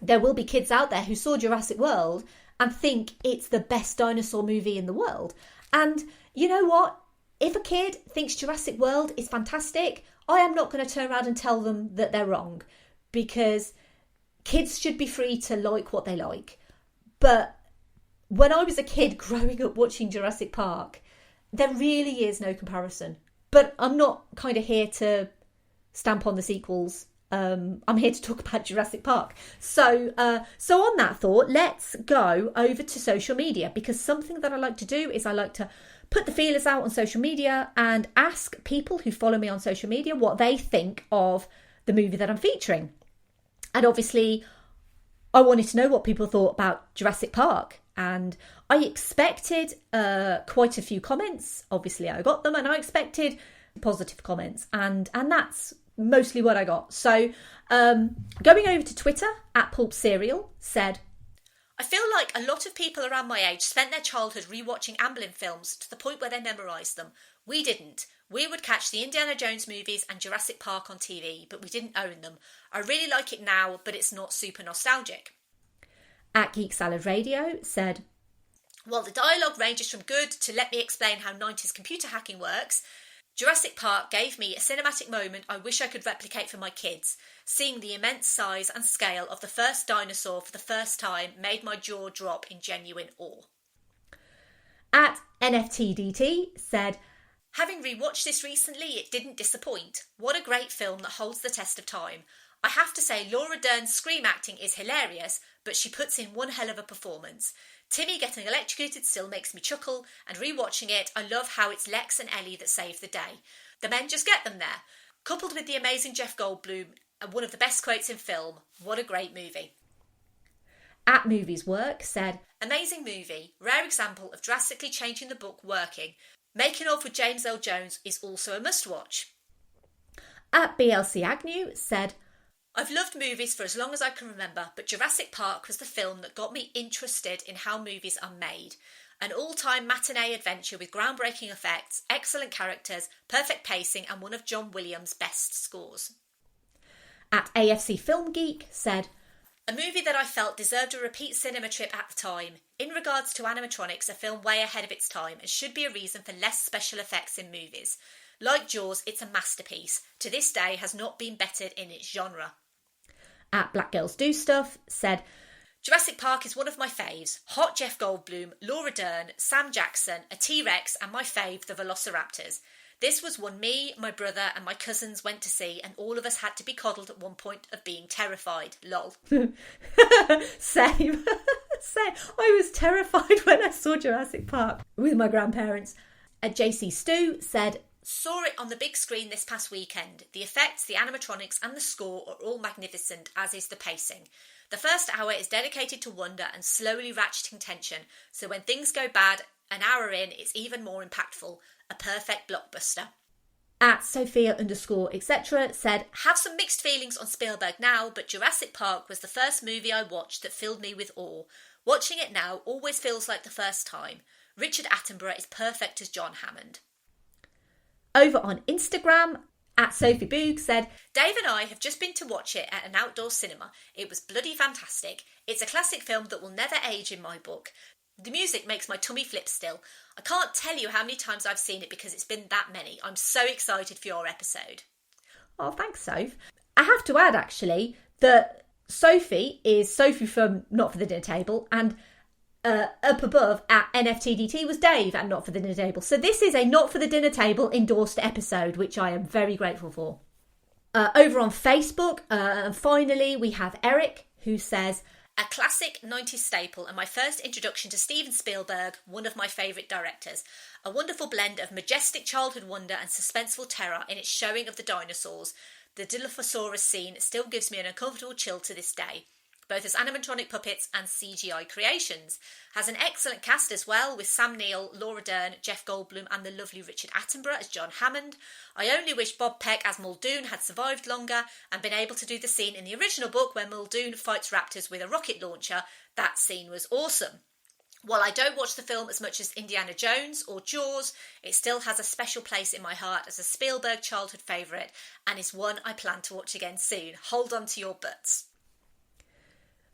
there will be kids out there who saw Jurassic World and think it's the best dinosaur movie in the world. And you know what? If a kid thinks Jurassic World is fantastic, I am not going to turn around and tell them that they're wrong, because kids should be free to like what they like. But when I was a kid growing up watching Jurassic Park, there really is no comparison. But I'm not kind of here to stamp on the sequels. I'm here to talk about Jurassic Park. So on that thought, let's go over to social media, because something that I like to do is I like to put the feelers out on social media and ask people who follow me on social media what they think of the movie that I'm featuring. And obviously, I wanted to know what people thought about Jurassic Park. And I expected quite a few comments. Obviously, I got them, and I expected positive comments. And that's mostly what I got. So going over to Twitter, @PulpCerial said, I feel like a lot of people around my age spent their childhood rewatching Amblin films to the point where they memorised them. We didn't. We would catch the Indiana Jones movies and Jurassic Park on TV, but we didn't own them. I really like it now, but it's not super nostalgic. @Geek Salad Radio said, while the dialogue ranges from good to let me explain how 90s computer hacking works, Jurassic Park gave me a cinematic moment I wish I could replicate for my kids. Seeing the immense size and scale of the first dinosaur for the first time made my jaw drop in genuine awe. @NFTDT said, having rewatched this recently, it didn't disappoint. What a great film that holds the test of time. I have to say Laura Dern's scream acting is hilarious, but she puts in one hell of a performance. Timmy getting electrocuted still makes me chuckle, and rewatching it, I love how it's Lex and Ellie that save the day. The men just get them there. Coupled with the amazing Jeff Goldblum, and one of the best quotes in film, what a great movie. @MoviesWork said, amazing movie, rare example of drastically changing the book working. Making Off with James L. Jones is also a must-watch. @BLC Agnew said, I've loved movies for as long as I can remember, but Jurassic Park was the film that got me interested in how movies are made. An all-time matinee adventure with groundbreaking effects, excellent characters, perfect pacing, and one of John Williams' best scores. @AFC Film Geek said, a movie that I felt deserved a repeat cinema trip at the time. In regards to animatronics, a film way ahead of its time and should be a reason for less special effects in movies. Like Jaws, it's a masterpiece. To this day, has not been bettered in its genre. @Black Girls Do Stuff said, Jurassic Park is one of my faves. Hot Jeff Goldblum, Laura Dern, Sam Jackson, a T-Rex, and my fave, the Velociraptors. This was one me, my brother, and my cousins went to see, and all of us had to be coddled at one point of being terrified. Lol. Same. I was terrified when I saw Jurassic Park with my grandparents. JC Stu said, saw it on the big screen this past weekend. The effects, the animatronics and the score are all magnificent, as is the pacing. The first hour is dedicated to wonder and slowly ratcheting tension, so when things go bad an hour in, it's even more impactful. A perfect blockbuster. @Sophia_etc. said, have some mixed feelings on Spielberg now, but Jurassic Park was the first movie I watched that filled me with awe. Watching it now always feels like the first time. Richard Attenborough is perfect as John Hammond. Over on Instagram, @SophieBoog said, Dave and I have just been to watch it at an outdoor cinema. It was bloody fantastic. It's a classic film that will never age in my book. The music makes my tummy flip still. I can't tell you how many times I've seen it because it's been that many. I'm so excited for your episode. Oh, thanks, Soph. I have to add, actually, that Sophie is Sophie from Not For The Dinner Table, and up above at NFTDT was Dave at Not For The Dinner Table. So this is a Not For The Dinner Table endorsed episode, which I am very grateful for. Over on Facebook, finally, we have Eric, who says, a classic 90s staple and my first introduction to Steven Spielberg, one of my favourite directors. A wonderful blend of majestic childhood wonder and suspenseful terror in its showing of the dinosaurs. The Dilophosaurus scene still gives me an uncomfortable chill to this day, both as animatronic puppets and CGI creations. Has an excellent cast as well, with Sam Neill, Laura Dern, Jeff Goldblum and the lovely Richard Attenborough as John Hammond. I only wish Bob Peck as Muldoon had survived longer and been able to do the scene in the original book where Muldoon fights raptors with a rocket launcher. That scene was awesome. While I don't watch the film as much as Indiana Jones or Jaws, it still has a special place in my heart as a Spielberg childhood favourite and is one I plan to watch again soon. Hold on to your butts.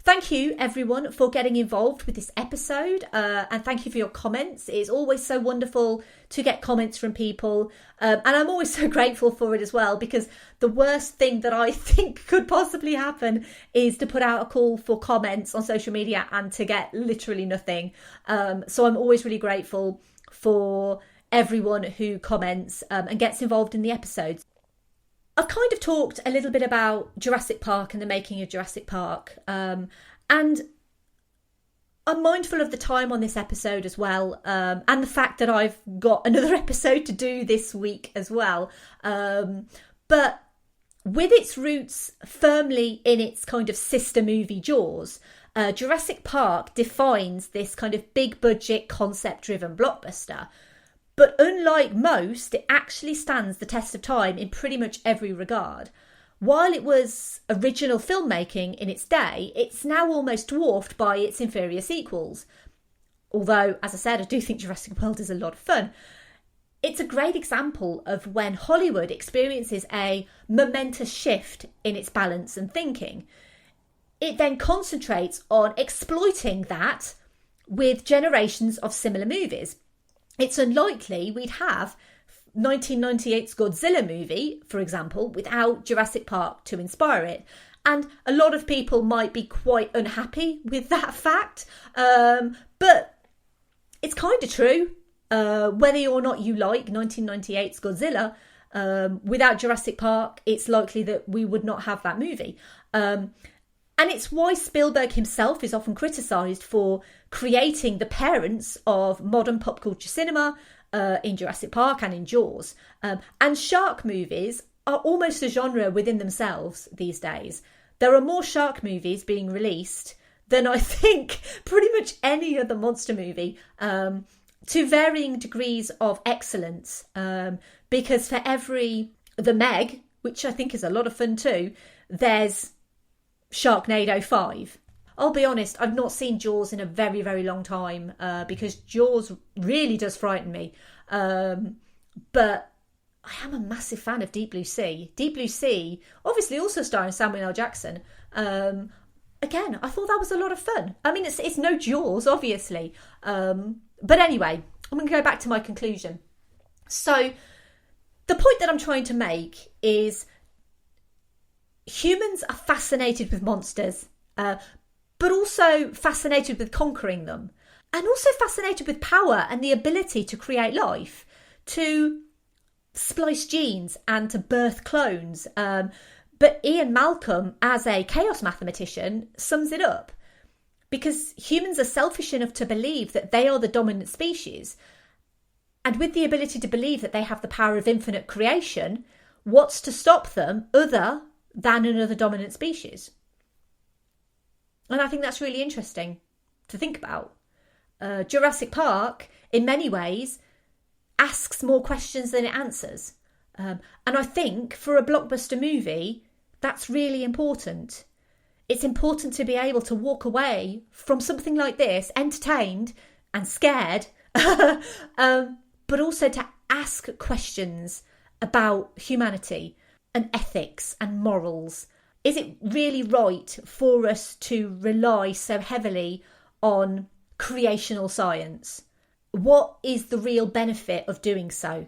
Thank you, everyone, for getting involved with this episode, and thank you for your comments. It's always so wonderful to get comments from people, and I'm always so grateful for it as well, because the worst thing that I think could possibly happen is to put out a call for comments on social media and to get literally nothing. So I'm always really grateful for everyone who comments and gets involved in the episodes. I've kind of talked a little bit about Jurassic Park and the making of Jurassic Park. And I'm mindful of the time on this episode as well, and the fact that I've got another episode to do this week as well. But with its roots firmly in its kind of sister movie Jaws, Jurassic Park defines this kind of big budget concept-driven blockbuster. But unlike most, it actually stands the test of time in pretty much every regard. While it was original filmmaking in its day, it's now almost dwarfed by its inferior sequels. Although, as I said, I do think Jurassic World is a lot of fun. It's a great example of when Hollywood experiences a momentous shift in its balance and thinking. It then concentrates on exploiting that with generations of similar movies. It's unlikely we'd have 1998's Godzilla movie, for example, without Jurassic Park to inspire it. And a lot of people might be quite unhappy with that fact, but it's kind of true. Whether or not you like 1998's Godzilla, without Jurassic Park, it's likely that we would not have that movie. And it's why Spielberg himself is often criticised for creating the parents of modern pop culture cinema in Jurassic Park and in Jaws. And shark movies are almost a genre within themselves these days. There are more shark movies being released than I think pretty much any other monster movie, to varying degrees of excellence. Because for every The Meg, which I think is a lot of fun too, there's Sharknado 5. I'll be honest, I've not seen Jaws in a very, very long time, because Jaws really does frighten me. But I am a massive fan of Deep Blue Sea. Deep Blue Sea, obviously also starring Samuel L. Jackson. Again, I thought that was a lot of fun. I mean, it's no Jaws, obviously. But anyway, I'm going to go back to my conclusion. So the point that I'm trying to make is humans are fascinated with monsters, but also fascinated with conquering them, and also fascinated with power and the ability to create life, to splice genes and to birth clones. But Ian Malcolm, as a chaos mathematician, sums it up. Because humans are selfish enough to believe that they are the dominant species. And with the ability to believe that they have the power of infinite creation, what's to stop them other than another dominant species? And I think that's really interesting to think about. Jurassic Park, in many ways, asks more questions than it answers. And I think for a blockbuster movie, that's really important. It's important to be able to walk away from something like this, entertained and scared, but also to ask questions about humanity and ethics and morals. Is it really right for us to rely so heavily on creational science? What is the real benefit of doing so?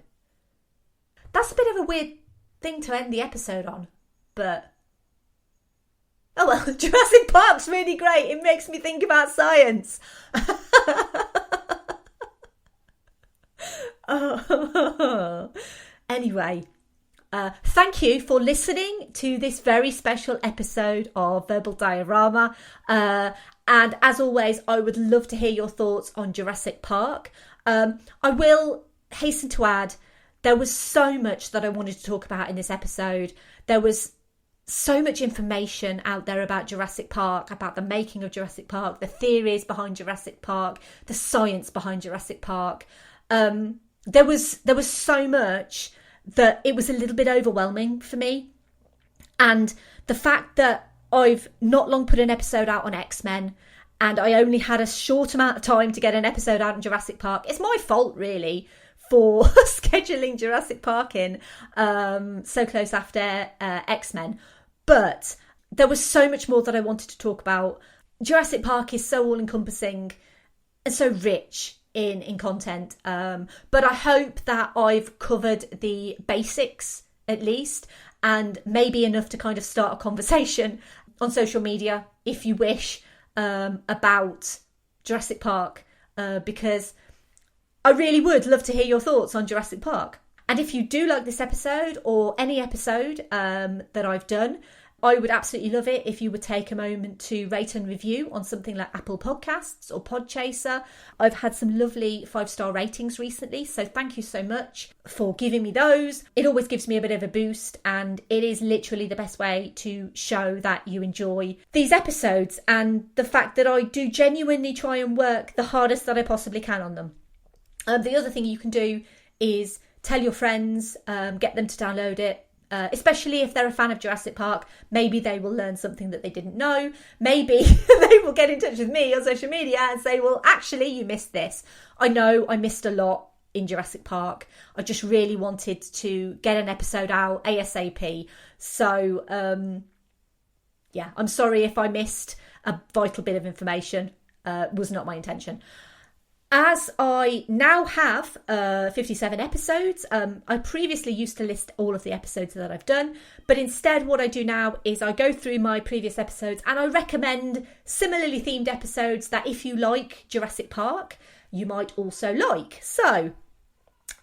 That's a bit of a weird thing to end the episode on, but oh well, Jurassic Park's really great. It makes me think about science. Anyway, thank you for listening to this very special episode of Verbal Diorama. And as always, I would love to hear your thoughts on Jurassic Park. I will hasten to add, there was so much that I wanted to talk about in this episode. There was so much information out there about Jurassic Park, about the making of Jurassic Park, the theories behind Jurassic Park, the science behind Jurassic Park. There was so much that it was a little bit overwhelming for me. And the fact that I've not long put an episode out on X-Men, and I only had a short amount of time to get an episode out on Jurassic Park, it's my fault really for scheduling Jurassic Park in so close after X-Men. But there was so much more that I wanted to talk about. Jurassic Park is so all-encompassing and so rich in content. But I hope that I've covered the basics at least, and maybe enough to kind of start a conversation on social media, if you wish, about Jurassic Park, because I really would love to hear your thoughts on Jurassic Park. And if you do like this episode or any episode that I've done, I would absolutely love it if you would take a moment to rate and review on something like Apple Podcasts or Podchaser. I've had some lovely 5-star ratings recently, so thank you so much for giving me those. It always gives me a bit of a boost, and it is literally the best way to show that you enjoy these episodes and the fact that I do genuinely try and work the hardest that I possibly can on them. The other thing you can do is tell your friends, get them to download it. Especially if they're a fan of Jurassic Park, maybe they will learn something that they didn't know. Maybe they will get in touch with me on social media and say, well, actually, you missed this. I know I missed a lot in Jurassic Park. I just really wanted to get an episode out ASAP. So, yeah, I'm sorry if I missed a vital bit of information. Was not my intention. As I now have 57 episodes, I previously used to list all of the episodes that I've done, but instead what I do now is I go through my previous episodes and I recommend similarly themed episodes that if you like Jurassic Park, you might also like. So,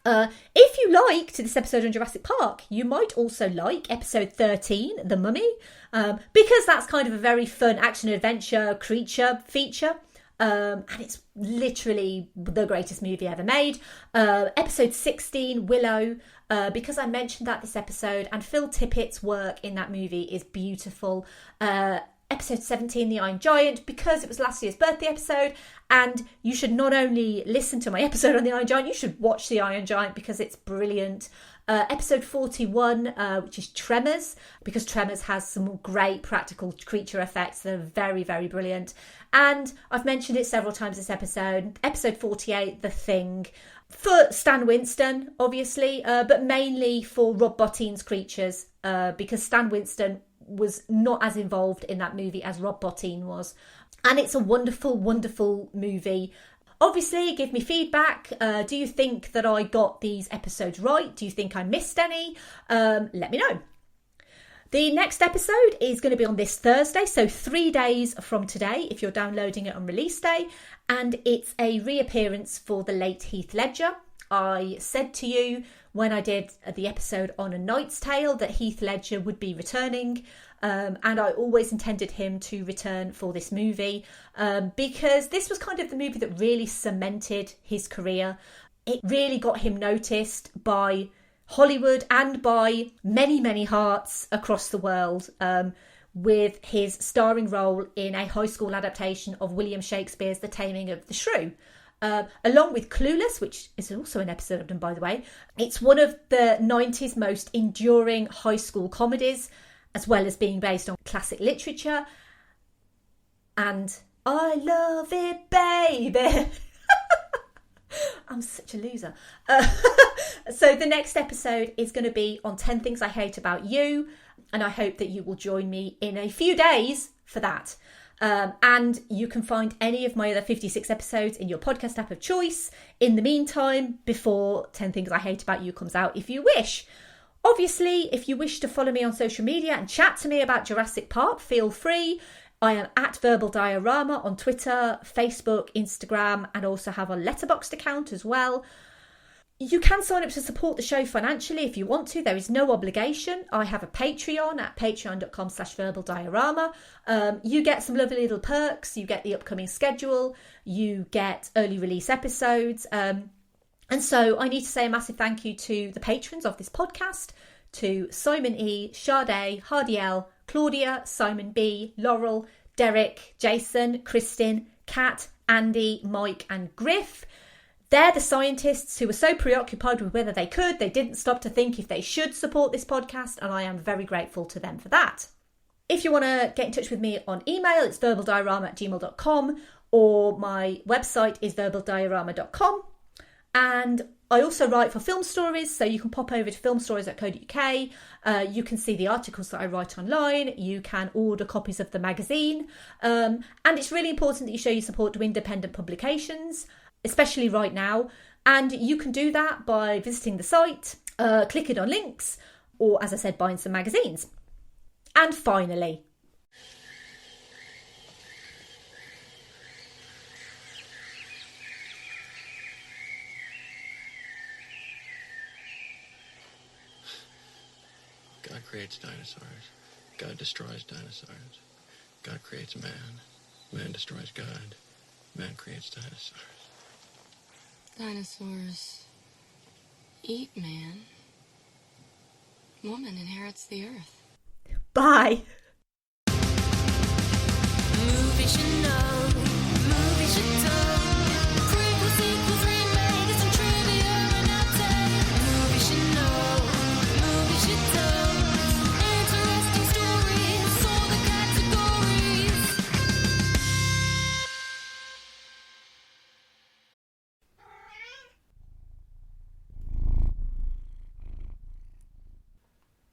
if you liked this episode on Jurassic Park, you might also like episode 13, The Mummy, because that's kind of a very fun action-adventure creature feature. And it's literally the greatest movie ever made. Episode 16, Willow, because I mentioned that this episode, and Phil Tippett's work in that movie is beautiful. Episode 17, The Iron Giant, because it was last year's birthday episode, and you should not only listen to my episode on The Iron Giant, you should watch The Iron Giant because it's brilliant. Episode 41, which is Tremors, because Tremors has some great practical creature effects that are very, very brilliant. And I've mentioned it several times this episode. Episode 48, The Thing, for Stan Winston, obviously, but mainly for Rob Bottin's creatures, because Stan Winston was not as involved in that movie as Rob Bottin was. And it's a wonderful, wonderful movie. Obviously, give me feedback. Do you think that I got these episodes right? Do you think I missed any? Let me know. The next episode is going to be on this Thursday, so 3 days from today, if you're downloading it on release day. And it's a reappearance for the late Heath Ledger. I said to you when I did the episode on A Knight's Tale that Heath Ledger would be returning. And I always intended him to return for this movie because this was kind of the movie that really cemented his career. It really got him noticed by Hollywood and by many, many hearts across the world with his starring role in a high school adaptation of William Shakespeare's The Taming of the Shrew. Along with Clueless, which is also an episode I've done, by the way. It's one of the 90s most enduring high school comedies, as well as being based on classic literature. And I love it, baby. I'm such a loser. So the next episode is going to be on 10 Things I Hate About You. And I hope that you will join me in a few days for that. And you can find any of my other 56 episodes in your podcast app of choice in the meantime, before 10 Things I Hate About You comes out, if you wish. Obviously, if you wish to follow me on social media and chat to me about Jurassic Park, feel free. I am at Verbal Diorama on Twitter, Facebook, Instagram, and also have a Letterboxd account as well. You can sign up to support the show financially if you want to. There is no obligation. I have a Patreon at patreon.com/verbaldiorama. You get some lovely little perks. You get the upcoming schedule. You get early release episodes. And so I need to say a massive thank you to the patrons of this podcast, to Simon E, Sade, Hardy L, Claudia, Simon B, Laurel, Derek, Jason, Kristin, Kat, Andy, Mike and Griff. They're the scientists who were so preoccupied with whether they could, they didn't stop to think if they should support this podcast, and I am very grateful to them for that. If you want to get in touch with me on email, it's verbaldiorama@gmail.com, or my website is verbaldiorama.com. And I also write for Film Stories, so you can pop over to filmstories.co.uk. You can see the articles that I write online. You can order copies of the magazine. And it's really important that you show your support to independent publications, especially right now. And you can do that by visiting the site, clicking on links, or, as I said, buying some magazines. And finally, creates dinosaurs. God destroys dinosaurs. God creates man. Man destroys God. Man creates dinosaurs. Dinosaurs eat man. Woman inherits the earth. Bye.